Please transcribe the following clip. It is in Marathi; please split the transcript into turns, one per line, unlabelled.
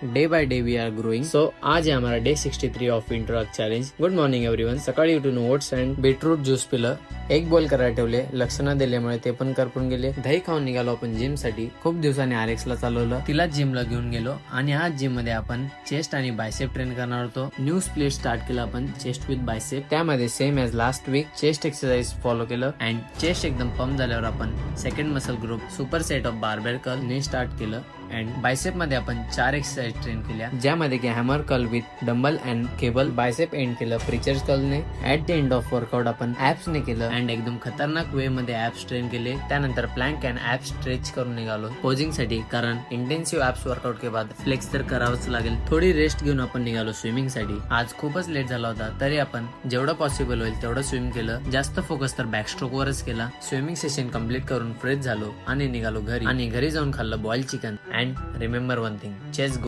Day by day we are growing. So आज आहे हमारा day 63 of winter challenge. Good morning everyone. सकाळी उठून ओट्स अँड बीटरूट ज्यूस पिलं, एक बॉल करायला ठेवले, लक्ष न दिल्यामुळे ते पण करपून गेले. दही खाऊन निघालो आपण जिम साठी. खूप दिवसांनी आरएक्सला चालवलं, तिला जिमला घेऊन गेलो आणि आज जिम मध्ये आपण चेस्ट आणि बायसेप ट्रेन करणार होतो. न्यू स्प्लिट स्टार्ट केलं आपण चेस्ट विथ बायसेप. त्यामध्ये same as last week chest exercise follow केलं अँड चेस्ट एकदम पंप झाल्यावर आपण second muscle group super set of barbell curl ने स्टार्ट केलं अँड बायसेप मध्ये आपण 4 एक्सरसाइज ट्रेन केल्या, ज्यामध्ये की hammer curl with dumbbell and cable. Bicep end केलं प्रिचर्स कर्लने. At the end of workout आपण ऍप्स ने केलं अँड एकदम खतरनाक वे मध्ये ऍप्स ट्रेन केले. त्यानंतर प्लॅंक अँड ऍप्स स्ट्रेच करून निघालो पोजिंग साठी, कारण इंटेन्सिव्ह ऍप्स वर्कआउट के बाद फ्लेक्स तर करावंच लागेल. थोडी रेस्ट घेऊन आपण निघालो स्विमिंग साठी. आज खूपच लेट झाला होता, तरी आपण जेवढं पॉसिबल होईल तेवढं स्विम केलं. जास्त फोकस तर बॅकस्ट्रोक वरच केला. स्विमिंग सेशन कम्प्लीट करून फ्रेश झालो आणि निघालो घरी. आणि घरी जाऊन खाल्लं boil chicken and remember one thing, chess